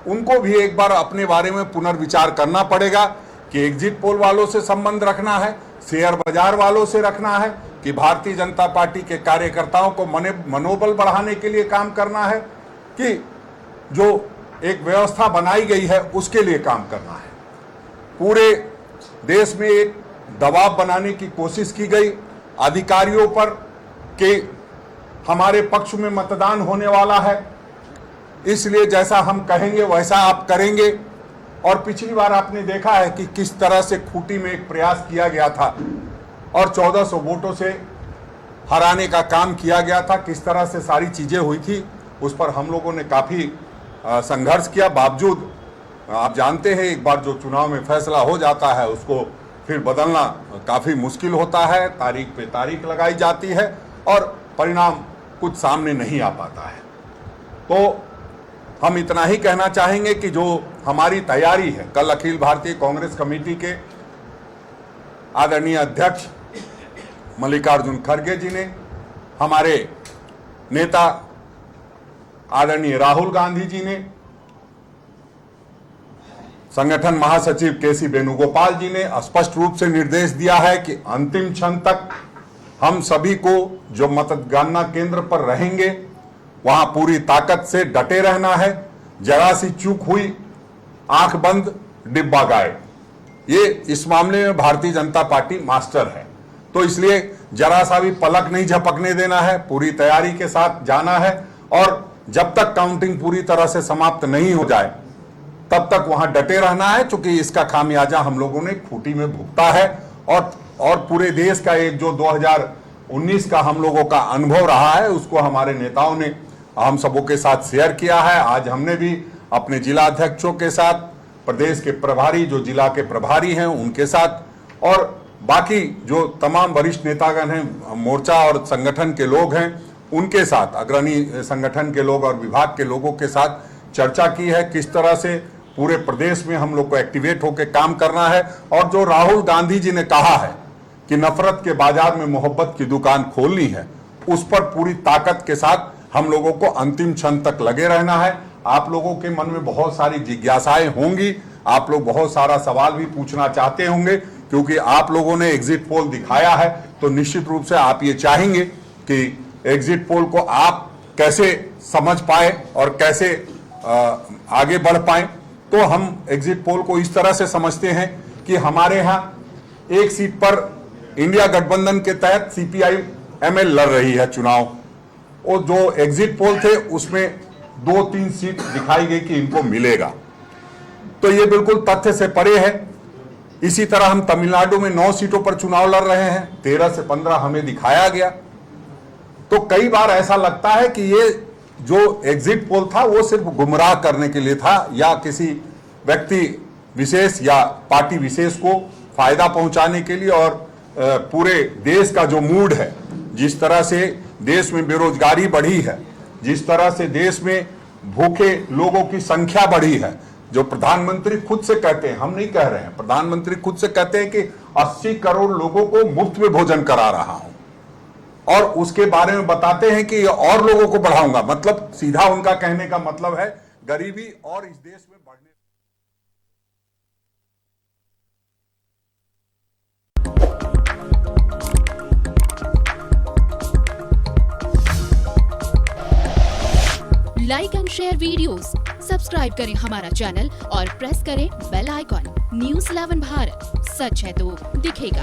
उनको भी एक बार अपने बारे में पुनर्विचार करना पड़ेगा कि एग्जिट पोल वालों से संबंध रखना है, शेयर बाजार वालों से रखना है, कि भारतीय जनता पार्टी के कार्यकर्ताओं को मनोबल बढ़ाने के लिए काम करना है, कि जो एक व्यवस्था बनाई गई है उसके लिए काम करना है। पूरे देश में एक दबाव बनाने की कोशिश की गई अधिकारियों पर कि हमारे पक्ष में मतदान होने वाला है, इसलिए जैसा हम कहेंगे वैसा आप करेंगे। और पिछली बार आपने देखा है कि किस तरह से खूंटी में एक प्रयास किया गया था और 1400 वोटों से हराने का काम किया गया था, किस तरह से सारी चीजें हुई थी, उस पर हम लोगों ने काफी संघर्ष किया। बावजूद आप जानते हैं एक बार जो चुनाव में फैसला हो जाता है उसको फिर बदलना काफी मुश्किल होता है, तारीख पे तारीख लगाई जाती है और परिणाम कुछ सामने नहीं आ पाता है। तो हम इतना ही कहना चाहेंगे कि जो हमारी तैयारी है, कल अखिल भारतीय कांग्रेस कमेटी के आदरणीय अध्यक्ष मल्लिकार्जुन खड़गे जी ने, हमारे नेता आदरणीय राहुल गांधी जी ने, संगठन महासचिव केसी वेणुगोपाल जी ने स्पष्ट रूप से निर्देश दिया है कि अंतिम क्षण तक हम सभी को जो मतगणना केंद्र पर रहेंगे वहां पूरी ताकत से डटे रहना है। जरा सी चूक हुई आंख बंद डिब्बा गायब, ये इस मामले में भारतीय जनता पार्टी मास्टर है। तो इसलिए जरा सा भी पलक नहीं झपकने देना है, पूरी तैयारी के साथ जाना है और जब तक काउंटिंग पूरी तरह से समाप्त नहीं हो जाए तब तक वहां डटे रहना है, क्योंकि इसका खामियाजा हम लोगों ने खूंटी में भुगता है और पूरे देश का एक जो 2019 का हम लोगों का अनुभव रहा है उसको हमारे नेताओं ने हम सबों के साथ शेयर किया है। आज हमने भी अपने जिला अध्यक्षों के साथ, प्रदेश के प्रभारी जो जिला के प्रभारी हैं उनके साथ और बाकी जो तमाम वरिष्ठ नेतागण हैं, मोर्चा और संगठन के लोग हैं उनके साथ, अग्रणी संगठन के लोग और विभाग के लोगों के साथ चर्चा की है किस तरह से पूरे प्रदेश में हम लोग को एक्टिवेट होकर काम करना है। और जो राहुल गांधी जी ने कहा है कि नफरत के बाजार में मोहब्बत की दुकान खोलनी है, उस पर पूरी ताकत के साथ हम लोगों को अंतिम क्षण तक लगे रहना है। आप लोगों के मन में बहुत सारी जिज्ञासाएं होंगी, आप लोग बहुत सारा सवाल भी पूछना चाहते होंगे, क्योंकि आप लोगों ने एग्जिट पोल दिखाया है तो निश्चित रूप से आप ये चाहेंगे कि एग्जिट पोल को आप कैसे समझ पाए और कैसे आगे बढ़ पाए। तो हम एग्जिट पोल को इस तरह से समझते हैं कि हमारे यहाँ एक सीट पर इंडिया गठबंधन के तहत सीपीआई एमएल लड़ रही है चुनाव, और जो एग्जिट पोल थे उसमें 2-3 सीट दिखाई गई कि इनको मिलेगा। तो ये बिल्कुल तथ्य से परे है। इसी तरह हम तमिलनाडु में 9 सीटों पर चुनाव लड़ रहे हैं, 13 से 15 हमें दिखाया गया। तो कई बार ऐसा लगता है कि ये जो एग्जिट पोल था वो सिर्फ गुमराह करने के लिए था या किसी व्यक्ति विशेष या पार्टी विशेष को फायदा पहुंचाने के लिए, और पूरे देश का जो मूड है, जिस तरह से देश में बेरोजगारी बढ़ी है, जिस तरह से देश में भूखे लोगों की संख्या बढ़ी है, जो प्रधानमंत्री खुद से कहते हैं, हम नहीं कह रहे हैं, प्रधानमंत्री खुद से कहते हैं कि 80 करोड़ लोगों को मुफ्त में भोजन करा रहा हूं, और उसके बारे में बताते हैं कि और लोगों को बढ़ाऊंगा। मतलब सीधा उनका कहने का मतलब है गरीबी और इस देश में बढ़ने। Like and share videos, subscribe करें हमारा चैनल और प्रेस करें बेल आइकॉन। न्यूज़ 11 भारत, सच है तो दिखेगा।